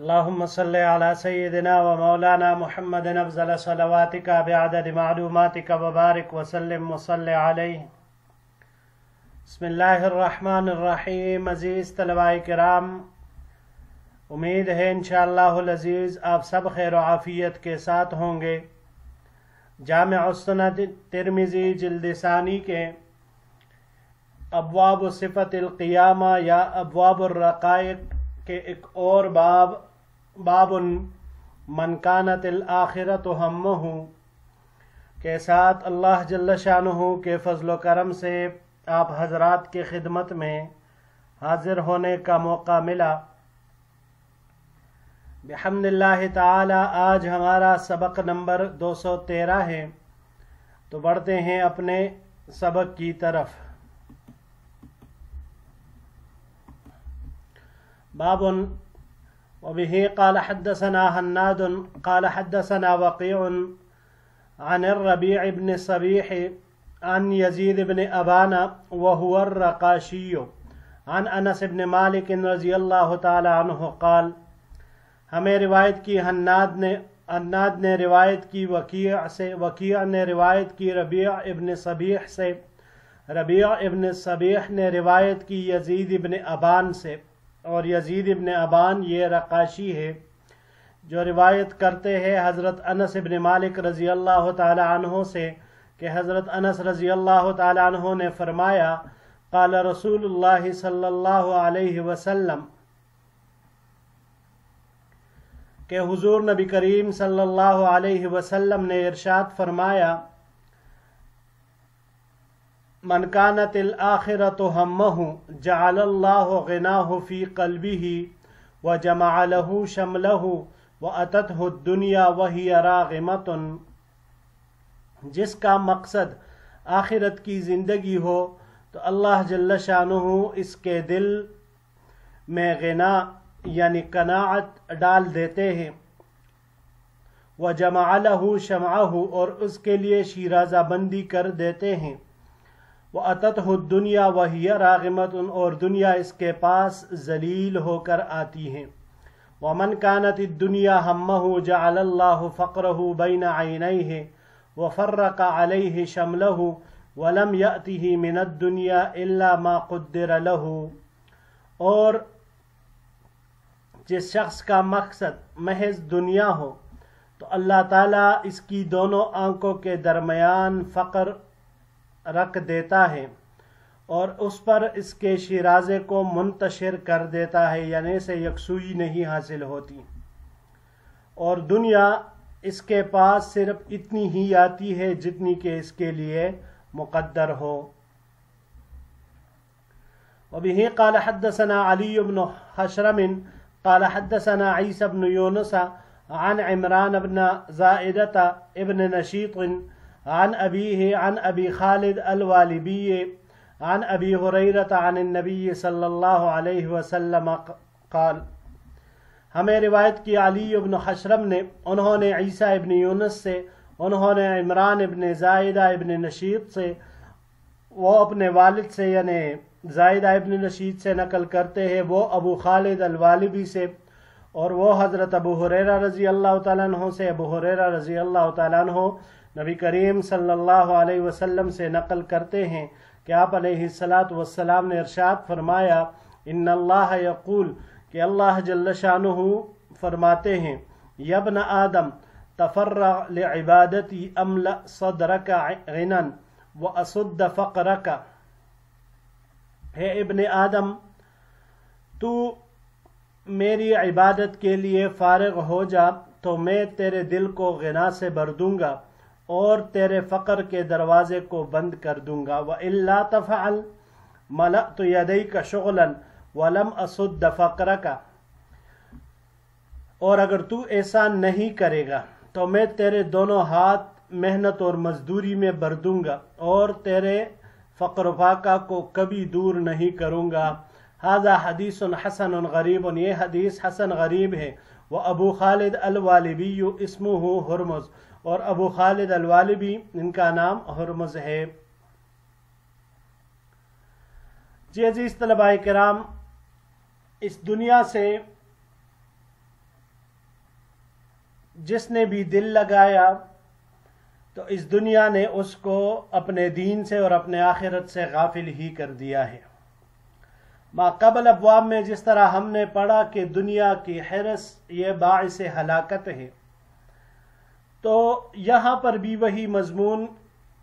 اللهم صل على سيدنا ومولانا محمد افضل صلواتك بعدد معلوماتك وبارك وسلم وصل عليه۔ بسم اللہ الرحمن الرحیم۔ عزیز طلباء کرام، امید ہے انشاءاللہ العزیز آپ سب خیر و عافیت کے ساتھ ہوں گے۔ جامع السنن ترمذی جلد ثانی کے ابواب صفت القیامہ یا ابواب الرقائق کے ایک اور باب من کانت الآخرۃ ہمہ کے ساتھ اللہ جل شانہ کے فضل و کرم سے آپ حضرات کی خدمت میں حاضر ہونے کا موقع ملا۔ بحمد اللہ تعالی آج ہمارا سبق نمبر 213 ہے، تو بڑھتے ہیں اپنے سبق کی طرف۔ باب وبه قال حدثنا حناد قال حدثنا وقيع عن الربيع بن صبيح عن يزيد بن أبان وهو الرقاشي عن انس بن مالك رضی اللہ تعالی عنہ قال، ہمیں روایت کی حناد نے روایت کی وقیع سے، وقیع نے روایت کی ربیع ابن صبیح سے، ربیع ابن صبیح نے روایت کی یزید ابن ابان سے، اور یزید ابن ابان یہ رقاشی ہے جو روایت کرتے ہیں حضرت انس ابن مالک رضی اللہ تعالی عنہ سے کہ حضرت انس رضی اللہ تعالی عنہ نے فرمایا، قال رسول اللہ صلی اللہ علیہ وسلم، کہ حضور نبی کریم صلی اللہ علیہ وسلم نے ارشاد فرمایا، من کانت الآخرۃ ہمہ جعل اللہ غناہ فی قلبہ وجمع لہ شملہ واتتہ الدنیا وہی راغمۃ، جس کا مقصد آخرت کی زندگی ہو تو اللہ جل شانہ اس کے دل میں غنا یعنی قناعت ڈال دیتے ہیں، وجمع لہ شمعہ اور اس کے لیے شیرازہ بندی کر دیتے ہیں، وَأَتَتْهُ الدُّنْيَا وَهِيَ رَاغِمَةٌ اور دنیا اس کے پاس ذلیل ہو کر آتی ہیں۔ وَمَنْ كَانَتِ الدُّنْيَا هَمَّهُ جَعَلَ اللَّهُ فَقْرَهُ بَيْنَ عَيْنَيْهِ وَفَرَّقَ عَلَيْهِ شَمْلَهُ وَلَمْ يَأْتِهِ مِنَ الدُّنْيَا إِلَّا مَا قُدِّرَ لَهُ، اور جس شخص کا مقصد محض دنیا ہو تو اللہ تعالیٰ اس کی دونوں آنکھوں کے درمیان فقر رکھ دیتا ہے اور اس پر اس کے شیرازے کو منتشر کر دیتا ہے، یعنی اسے یکسوئی نہیں حاصل ہوتی، اور دنیا اس کے پاس صرف اتنی ہی آتی ہے جتنی کہ اس کے لیے مقدر ہو۔ وبه قال حدثنا علي بن حشرم قال حدثنا عيسى بن يونس عن عمران بن زائدة ابن نشيط عن أبيه عن أبي خالد الوالبي عن أبي هريرة عن النبي صلی اللہ علیہ وسلم قال، ہمیں روایت کی علی ابن حشرم نے، انہوں نے عیسیٰ ابن یونس سے، انہوں نے عمران ابن زائدہ ابن نشیط سے، وہ اپنے والد سے یعنی زائدہ ابن نشیط سے نقل کرتے ہیں، وہ ابو خالد الوالبی سے، اور وہ حضرت ابو ہریرہ رضی اللہ تعالیٰ عنہ سے، ابو ہریرہ رضی اللہ تعالیٰ عنہ نبی کریم صلی اللہ علیہ وسلم سے نقل کرتے ہیں کہ آپ علیہ السلام نے ارشاد فرمایا، ان اللہ یقول، کہ اللہ جل شانہ فرماتے ہیں، یا ابن آدم تفرغ لعبادتی املأ صدرک غنا واسد فقرک، اے ابن آدم تو میری عبادت کے لیے فارغ ہو جا تو میں تیرے دل کو غنا سے بھر دوں گا اور تیرے فقر کے دروازے کو بند کر دوں گا، وَإِلَّا تَفْعَلْ مَلَأْتُ يَدَيْكَ شُغْلًا وَلَمْ أَسُدَّ فَقْرَكَ، اور اگر تو ایسا نہیں کرے گا تو میں تیرے دونوں ہاتھ محنت اور مزدوری میں بھر دوں گا اور تیرے فقر و فاقہ کو کبھی دور نہیں کروں گا۔ ھذا حدیث حسن غریب، یہ حدیث حسن غریب ہے۔ وَأَبُو خالد الوالبی اسمہ ہرمز، اور ابو خالد الوالبی ان کا نام ہرمز ہے۔ جی عزیز طلباء کرام، اس دنیا سے جس نے بھی دل لگایا تو اس دنیا نے اس کو اپنے دین سے اور اپنے آخرت سے غافل ہی کر دیا ہے۔ ما قبل ابواب میں جس طرح ہم نے پڑھا کہ دنیا کی حرص یہ باعث ہلاکت ہے، تو یہاں پر بھی وہی مضمون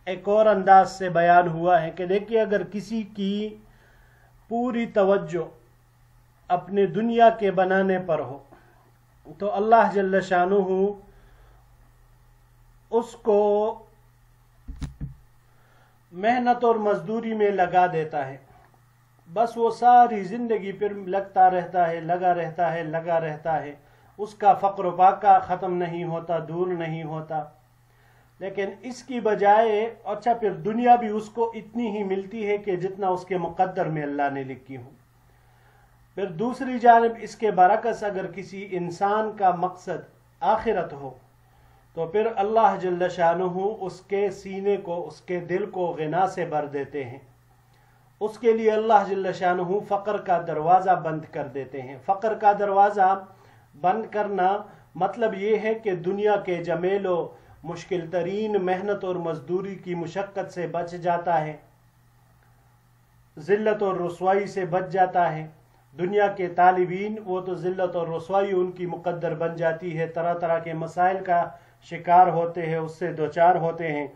ایک اور انداز سے بیان ہوا ہے کہ دیکھیے اگر کسی کی پوری توجہ اپنے دنیا کے بنانے پر ہو تو اللہ جل شانہ اس کو محنت اور مزدوری میں لگا دیتا ہے، بس وہ ساری زندگی پھر لگتا رہتا ہے، لگا رہتا ہے، اس کا فقر و فاقہ ختم نہیں ہوتا، دور نہیں ہوتا۔ لیکن اس کی بجائے اچھا پھر دنیا بھی اس کو اتنی ہی ملتی ہے کہ جتنا اس کے مقدر میں اللہ نے لکھی ہو۔ پھر دوسری جانب اس کے برعکس اگر کسی انسان کا مقصد آخرت ہو تو پھر اللہ جل شانہ اس کے سینے کو، اس کے دل کو غنا سے بھر دیتے ہیں۔ اس کے لیے اللہ جل شانہ فقر کا دروازہ بند کر دیتے ہیں۔ فقر کا دروازہ بند کرنا مطلب یہ ہے کہ دنیا کے جمیل و مشکل ترین محنت اور مزدوری کی مشقت سے بچ جاتا ہے، ذلت اور رسوائی سے بچ جاتا ہے۔ دنیا کے طالبین وہ تو ذلت اور رسوائی ان کی مقدر بن جاتی ہے، طرح طرح کے مسائل کا شکار ہوتے ہیں، اس سے دوچار ہوتے ہیں،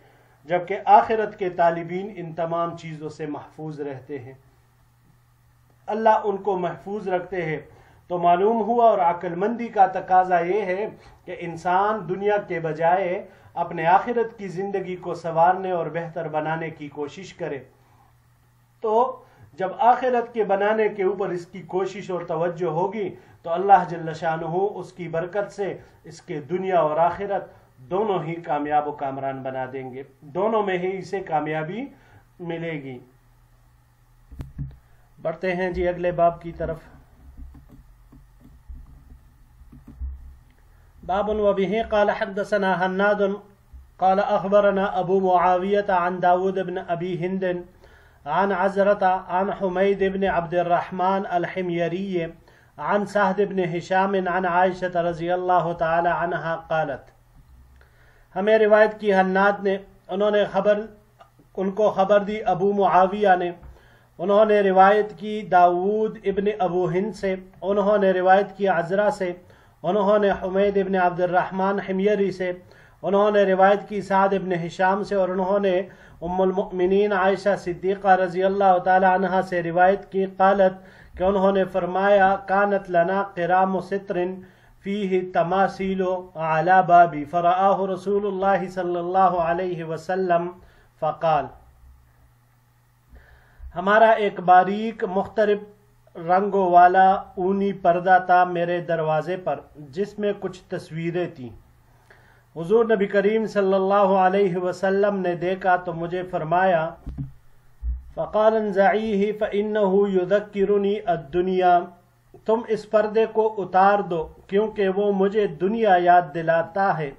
جبکہ آخرت کے طالبین ان تمام چیزوں سے محفوظ رہتے ہیں، اللہ ان کو محفوظ رکھتے ہیں۔ تو معلوم ہوا اور عقل مندی کا تقاضا یہ ہے کہ انسان دنیا کے بجائے اپنے آخرت کی زندگی کو سنوارنے اور بہتر بنانے کی کوشش کرے۔ تو جب آخرت کے بنانے کے اوپر اس کی کوشش اور توجہ ہوگی تو اللہ جل شانہ اس کی برکت سے اس کے دنیا اور آخرت دونوں ہی کامیاب و کامران بنا دیں گے، دونوں میں ہی اسے کامیابی ملے گی۔ بڑھتے ہیں جی اگلے باب کی طرف۔ باب وبه قال حدثنا حناد قال اخبرنا ابو معاوية عن داود بن ابي هند عن عزرة عن حميد بن عبد الرحمن الحميري عن سهد بن هشام عن عائشة رضی اللہ تعالی عنہا قالت، ہمیں روایت کی حناد نے، ان کو خبر دی ابو معاویہ نے، انہوں نے روایت کی داود ابن ابو ہند سے، انہوں نے روایت کی عزرہ سے، انہوں نے حمید ابن عبد الرحمن حمیری سے، انہوں نے روایت کی سعد ابن ہشام سے، اور انہوں نے ام المؤمنین عائشہ صدیقہ رضی اللہ تعالی عنہا سے روایت کی قالت کہ انہوں نے فرمایا کانت لنا قرام ستر فیہ تماثیل علی بابی فرآہ رسول اللہ صلی اللہ علیہ وسلم فقال، ہمارا ایک باریک مختلف رنگوں والا اونی پردہ تھا میرے دروازے پر جس میں کچھ تصویریں تھیں۔ حضور نبی کریم صلی اللہ علیہ وسلم نے دیکھا تو مجھے فرمایا فقال انزعیہ فإنہ یذکرنی الدنیا، تم اس پردے کو اتار دو کیونکہ وہ مجھے دنیا یاد دلاتا ہے۔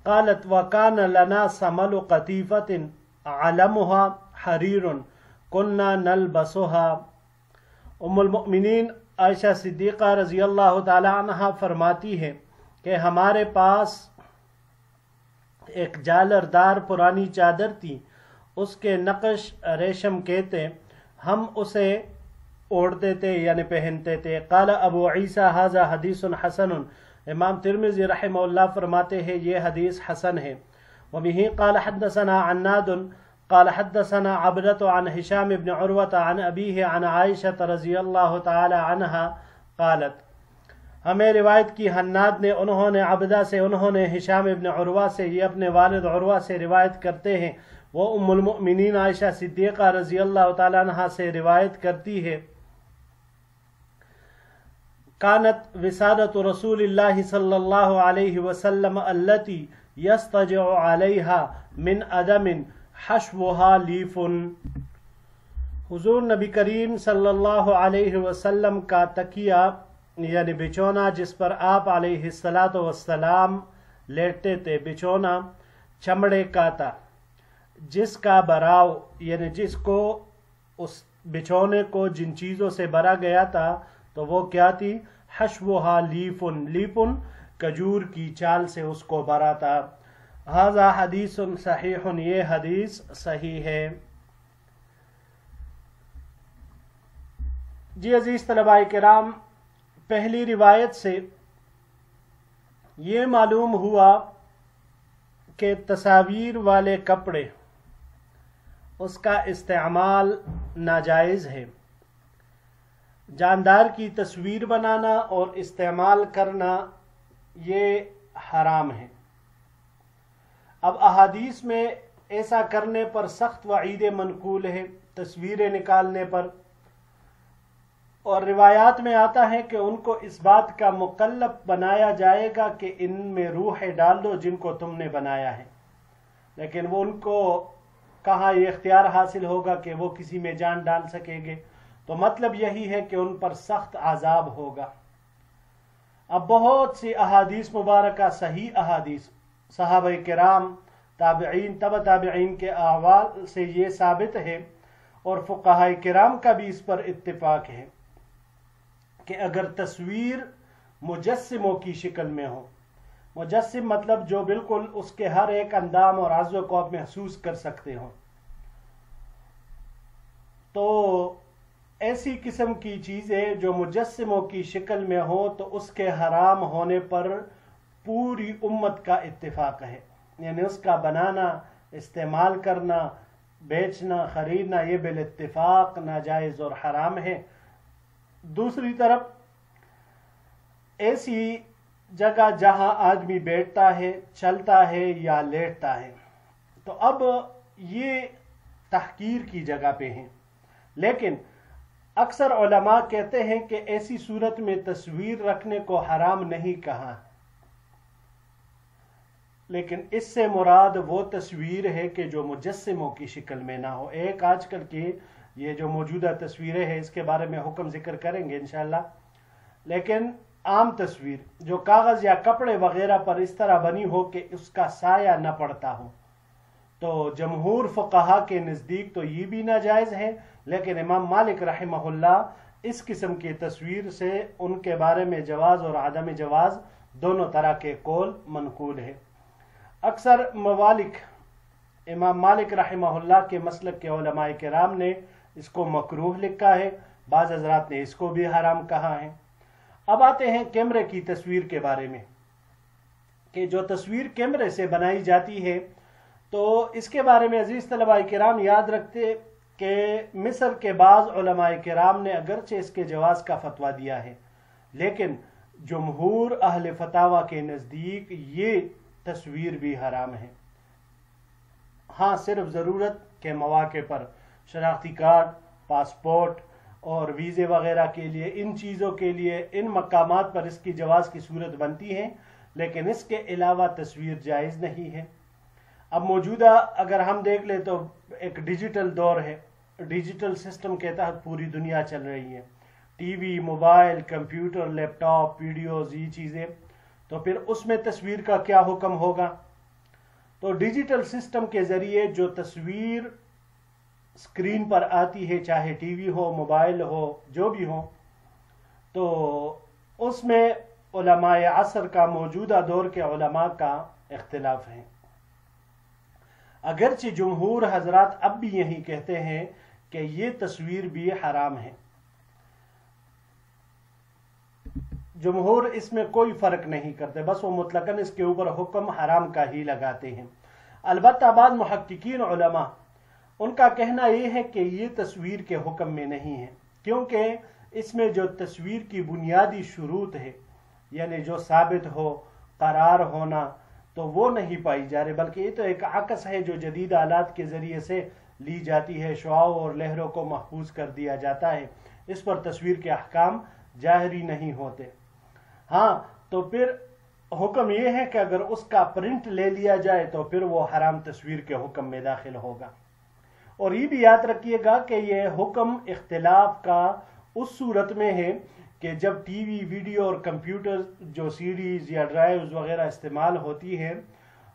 قالت وکان لنا سمل قطیفۃ علمها حریر کنا نلبسها، ام المؤمنین عائشہ صدیقہ رضی اللہ تعالی عنہ فرماتی ہے کہ ہمارے پاس ایک جالر دار پرانی چادر تھی، اس کے نقش ریشم کے تھے، ہم اسے اوڑھتے تھے یعنی پہنتے تھے۔ قال ابو عیسیٰ ھذا حدیث حسن، امام ترمذی رحمہ اللہ فرماتے ہیں یہ حدیث حسن ہے۔ وبہ قال حدثنا عناد قال حدثنا عبدة عن هشام بن عروة عن أبيه عن عائشة رضی اللہ تعالی عنہا قالت، ہمیں روایت کی حناد نے، انہوں نے عبدہ سے، انہوں نے ہشام ابن عروہ سے، یہ اپنے والد عروہ سے روایت کرتے ہیں، وہ ام المؤمنین عائشہ صدیقہ رضی اللہ تعالی عنہا سے روایت کرتی ہے کانت وسادت رسول اللہ صلی اللہ علیہ وسلم التي يستجع عليها من عدم حشوها لیف، حضور نبی کریم صلی اللہ علیہ وسلم کا تکیہ یعنی بچونا جس پر آپ علیہ الصلاۃ والسلام لیٹتے تھے، بچونا چمڑے کا تھا جس کا براؤ یعنی جس کو اس بچونے کو جن چیزوں سے بھرا گیا تھا تو وہ کیا تھی؟ حشوها لیفن، لیفن کجور کی چال سے اس کو برا تھا۔ ھذا حدیث صحیح، یہ حدیث صحیح ہے۔ جی عزیز طلباء کرام، پہلی روایت سے یہ معلوم ہوا کہ تصاویر والے کپڑے اس کا استعمال ناجائز ہے۔ جاندار کی تصویر بنانا اور استعمال کرنا یہ حرام ہے۔ اب احادیث میں ایسا کرنے پر سخت وعید منقول ہے، تصویریں نکالنے پر، اور روایات میں آتا ہے کہ ان کو اس بات کا مکلف بنایا جائے گا کہ ان میں روح ڈال دو جن کو تم نے بنایا ہے، لیکن وہ ان کو کہاں یہ اختیار حاصل ہوگا کہ وہ کسی میں جان ڈال سکیں گے؟ تو مطلب یہی ہے کہ ان پر سخت عذاب ہوگا۔ اب بہت سی احادیث مبارکہ، صحیح احادیث، صحابہ کرام، تابعین، تبع تابعین کے احوال سے یہ ثابت ہے، اور فقہاء کرام کا بھی اس پر اتفاق ہے کہ اگر تصویر مجسموں کی شکل میں ہو، مجسم مطلب جو بالکل اس کے ہر ایک اندام اور عضو کو آپ محسوس کر سکتے ہوں، تو ایسی قسم کی چیزیں جو مجسموں کی شکل میں ہو تو اس کے حرام ہونے پر پوری امت کا اتفاق ہے، یعنی اس کا بنانا، استعمال کرنا، بیچنا، خریدنا یہ بالاتفاق ناجائز اور حرام ہے۔ دوسری طرف ایسی جگہ جہاں آدمی بیٹھتا ہے، چلتا ہے یا لیٹتا ہے، تو اب یہ تحقیر کی جگہ پہ ہیں، لیکن اکثر علماء کہتے ہیں کہ ایسی صورت میں تصویر رکھنے کو حرام نہیں کہا، لیکن اس سے مراد وہ تصویر ہے کہ جو مجسموں کی شکل میں نہ ہو۔ ایک آج کل کی یہ جو موجودہ تصویریں ہیں اس کے بارے میں حکم ذکر کریں گے انشاءاللہ، لیکن عام تصویر جو کاغذ یا کپڑے وغیرہ پر اس طرح بنی ہو کہ اس کا سایہ نہ پڑتا ہو، تو جمہور فقہا کے نزدیک تو یہ بھی ناجائز ہے، لیکن امام مالک رحمہ اللہ اس قسم کی تصویر سے ان کے بارے میں جواز اور عدم جواز دونوں طرح کے قول منقول ہے۔ اکثر موالک امام مالک رحمہ اللہ کے مسلک کے علماء کرام نے اس کو مکروہ لکھا ہے، بعض حضرات نے اس کو بھی حرام کہا ہے۔ اب آتے ہیں کیمرے کی تصویر کے بارے میں، کہ جو تصویر کیمرے سے بنائی جاتی ہے تو اس کے بارے میں عزیز طلباء کرام یاد رکھتے کہ مصر کے بعض علماء کرام نے اگرچہ اس کے جواز کا فتویٰ دیا ہے، لیکن جمہور اہل فتاوی کے نزدیک یہ تصویر بھی حرام ہے۔ ہاں صرف ضرورت کے مواقع پر، شناختی کارڈ، پاسپورٹ اور ویزے وغیرہ کے لیے، ان چیزوں کے لیے ان مقامات پر اس کی جواز کی صورت بنتی ہے، لیکن اس کے علاوہ تصویر جائز نہیں ہے۔ اب موجودہ اگر ہم دیکھ لیں تو ایک ڈیجیٹل دور ہے، ڈیجیٹل سسٹم کے تحت پوری دنیا چل رہی ہے، ٹی وی، موبائل، کمپیوٹر، لیپ ٹاپ، ویڈیوز، یہ چیزیں، تو پھر اس میں تصویر کا کیا حکم ہوگا؟ تو ڈیجیٹل سسٹم کے ذریعے جو تصویر اسکرین پر آتی ہے، چاہے ٹی وی ہو، موبائل ہو، جو بھی ہو، تو اس میں علماء عصر کا، موجودہ دور کے علماء کا اختلاف ہے۔ اگرچہ جمہور حضرات اب بھی یہی کہتے ہیں کہ یہ تصویر بھی حرام ہے، جمہور اس میں کوئی فرق نہیں کرتے، بس وہ مطلقاً اس کے اوپر حکم حرام کا ہی لگاتے ہیں۔ البتہ بعض محققین علماء ان کا کہنا یہ ہے کہ یہ تصویر کے حکم میں نہیں ہے، کیونکہ اس میں جو تصویر کی بنیادی شروط ہے، یعنی جو ثابت ہو، قرار ہونا، تو وہ نہیں پائی جا رہی، بلکہ یہ تو ایک عکس ہے جو جدید آلات کے ذریعے سے لی جاتی ہے، شعاعوں اور لہروں کو محفوظ کر دیا جاتا ہے، اس پر تصویر کے احکام ظاہری نہیں ہوتے۔ ہاں تو پھر حکم یہ ہے کہ اگر اس کا پرنٹ لے لیا جائے تو پھر وہ حرام تصویر کے حکم میں داخل ہوگا۔ اور یہ بھی یاد رکھیے گا کہ یہ حکم اختلاف کا اس صورت میں ہے کہ جب ٹی وی، ویڈیو اور کمپیوٹر جو سی ڈیز یا ڈرائیوز وغیرہ استعمال ہوتی ہیں،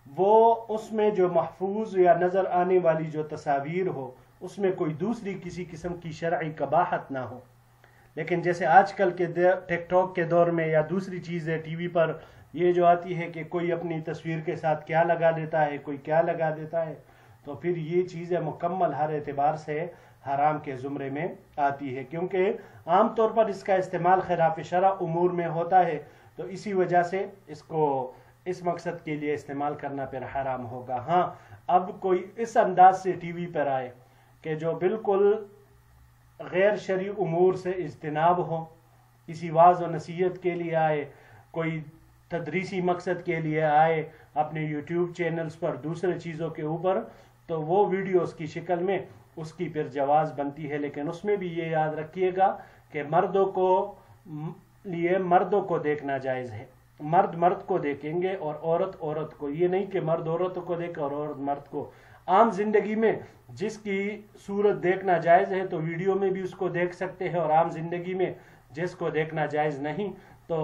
وہ اس میں جو محفوظ یا نظر آنے والی جو تصاویر ہو، اس میں کوئی دوسری کسی قسم کی شرعی قباحت نہ ہو۔ لیکن جیسے آج کل کے ٹک ٹاک کے دور میں یا دوسری چیزیں ٹی وی پر یہ جو آتی ہے کہ کوئی اپنی تصویر کے ساتھ کیا لگا دیتا ہے، کوئی کیا لگا دیتا ہے، تو پھر یہ چیزیں مکمل ہر اعتبار سے حرام کے زمرے میں آتی ہے، کیونکہ عام طور پر اس کا استعمال خلاف شرع امور میں ہوتا ہے، تو اسی وجہ سے اس کو اس مقصد کے لیے استعمال کرنا پھر حرام ہوگا۔ ہاں اب کوئی اس انداز سے ٹی وی پر آئے کہ جو بالکل غیر شرعی امور سے اجتناب ہو، کسی واعظ و نصیحت کے لیے آئے، کوئی تدریسی مقصد کے لیے آئے اپنے یوٹیوب چینلز پر دوسرے چیزوں کے اوپر، تو وہ ویڈیوز کی شکل میں اس کی پھر جواز بنتی ہے، لیکن اس میں بھی یہ یاد رکھیے گا کہ مردوں کو دیکھنا جائز ہے، مرد مرد کو دیکھیں گے اور عورت عورت کو، یہ نہیں کہ مرد عورت کو دیکھے اور عورت مرد کو۔ عام زندگی میں جس کی صورت دیکھنا جائز ہے تو ویڈیو میں بھی اس کو دیکھ سکتے ہیں، اور عام زندگی میں جس کو دیکھنا جائز نہیں تو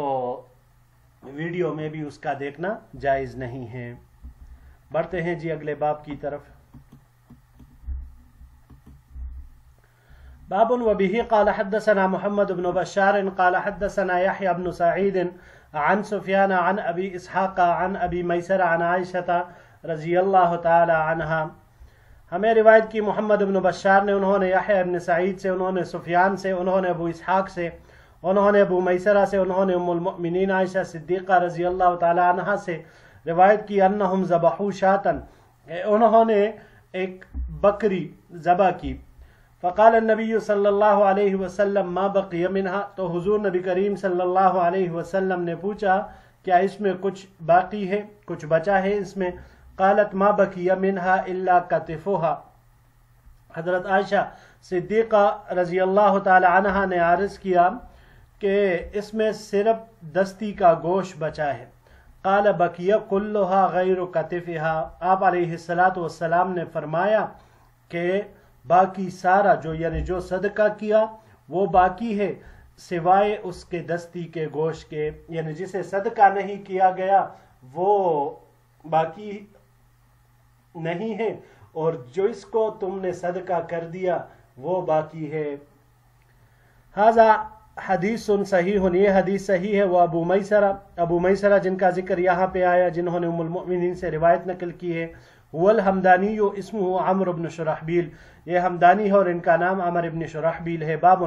ویڈیو میں بھی اس کا دیکھنا جائز نہیں ہے۔ بڑھتے ہیں جی اگلے باب کی طرف۔ باب وبه قال حدثنا محمد بن بشار قال حدثنا يحيى بن سعيد عن سفيان عن ابي اسحاق عن ابي ميسر عن عائشة رضی اللہ تعالی عنہا۔ ہمیں روایت کی محمد بن بشار نے، انہوں نے یحییٰ بن سعید سے، انہوں نے سفیان سے، انہوں نے ابو اسحاق سے، انہوں نے ابو میسرہ سے، انہوں نے ام المؤمنین عائشہ صدیقہ رضی اللہ تعالی عنہا سے روایت کی انہم ذبحوا شاطن، انہوں نے ایک بکری ذبح کی۔ فقال النبی صلی اللہ علیہ وسلم ما بقی منہا، تو حضور نبی کریم صلی اللہ علیہ وسلم نے پوچھا کیا اس میں کچھ باقی ہے، کچھ بچا ہے اس میں؟ قالت ما بقی منہا الا کتفھا، حضرت عائشہ صدیقہ رضی اللہ تعالی عنہا نے عرض کیا کہ اس میں صرف دستی کا گوشت بچا ہے۔ قال بقی کلھا غیر کتفھا، آپ علیہ الصلاۃ والسلام نے فرمایا کہ باقی سارا جو صدقہ کیا وہ باقی ہے سوائے اس کے دستی کے گوشت کے، یعنی جسے صدقہ نہیں کیا گیا وہ باقی نہیں ہے، اور جو اس کو تم نے صدقہ کر دیا وہ باقی ہے۔ ھذا حدیث صحیح، یہ حدیث صحیح ہے۔ وہ ابو میسرہ جن کا ذکر یہاں پہ آیا، جنہوں نے ام المؤمنین سے روایت نقل کی ہے، هو الحمدانی اسمہ عمرو بن شرحبیل، یہ حمدانی ہے اور ان کا نام عمر بن شرحبیل ہے۔ باب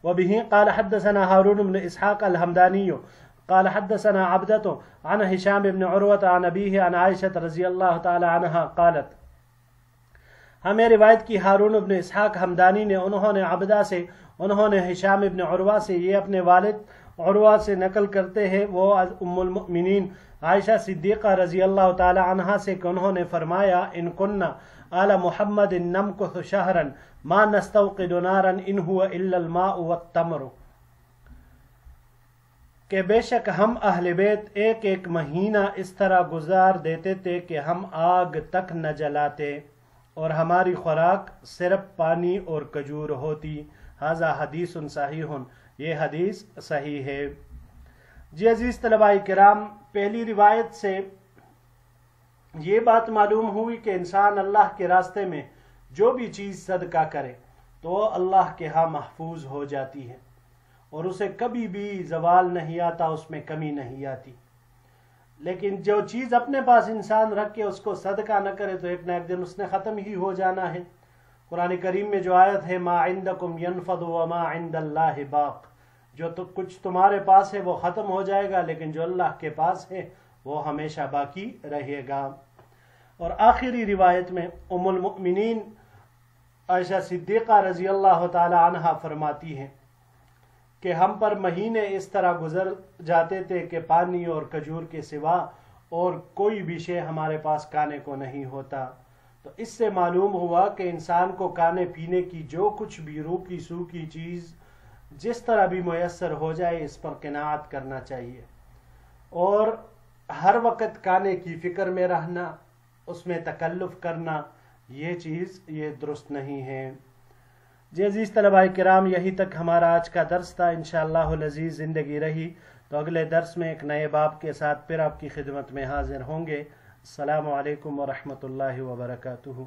وبه قال حدثنا هارون بن اسحاق الحمدانی قال حدثنا عبدة عن هشام بن عروة عن أبيه عن عائشة رضی اللہ تعالی عنہا قالت، ہمیں روایت کی ہارون بن اسحاق حمدانی نے، انہوں نے عبدہ سے، انہوں نے ہشام بن عروہ سے، یہ اپنے والد عروہ سے نقل کرتے ہیں، وہ ام المؤمنین عائشہ صدیقہ رضی اللہ تعالی عنہا سے کہ انہوں نے فرمایا ان کننا آل محمد نمکث شہرا ما نستوقد نارا ان هو الا الماء والتمر، کہ بے شک ہم اہل بیت ایک ایک مہینہ اس طرح گزار دیتے تھے کہ ہم آگ تک نہ جلاتے اور ہماری خوراک صرف پانی اور کھجور ہوتی۔ ھذا حدیث صحیح، یہ حدیث صحیح ہے۔ جی عزیز طلباء کرام، پہلی روایت سے یہ بات معلوم ہوئی کہ انسان اللہ کے راستے میں جو بھی چیز صدقہ کرے تو اللہ کے ہاں محفوظ ہو جاتی ہے اور اسے کبھی بھی زوال نہیں آتا، اس میں کمی نہیں آتی۔ لیکن جو چیز اپنے پاس انسان رکھ کے اس کو صدقہ نہ کرے تو ایک نہ ایک دن اس نے ختم ہی ہو جانا ہے۔ قرآن کریم میں جو آیت ہے ما عندکم ینفد وما عند اللہ باق، جو تو کچھ تمہارے پاس ہے وہ ختم ہو جائے گا، لیکن جو اللہ کے پاس ہے وہ ہمیشہ باقی رہے گا۔ اور آخری روایت میں ام المؤمنین عائشہ صدیقہ رضی اللہ تعالی عنہا فرماتی ہیں کہ ہم پر مہینے اس طرح گزر جاتے تھے کہ پانی اور کھجور کے سوا اور کوئی بھی شے ہمارے پاس کھانے کو نہیں ہوتا۔ تو اس سے معلوم ہوا کہ انسان کو کھانے پینے کی جو کچھ بھی روکی سوکھی چیز جس طرح بھی میسر ہو جائے اس پر قناعت کرنا چاہیے، اور ہر وقت کھانے کی فکر میں رہنا، اس میں تکلف کرنا، یہ چیز یہ درست نہیں ہے۔ جی عزیز طلباء کرام، یہی تک ہمارا آج کا درس تھا۔ انشاءاللہ العزیز زندگی رہی تو اگلے درس میں ایک نئے باب کے ساتھ پھر آپ کی خدمت میں حاضر ہوں گے۔ السلام علیکم ورحمۃ اللہ وبرکاتہ۔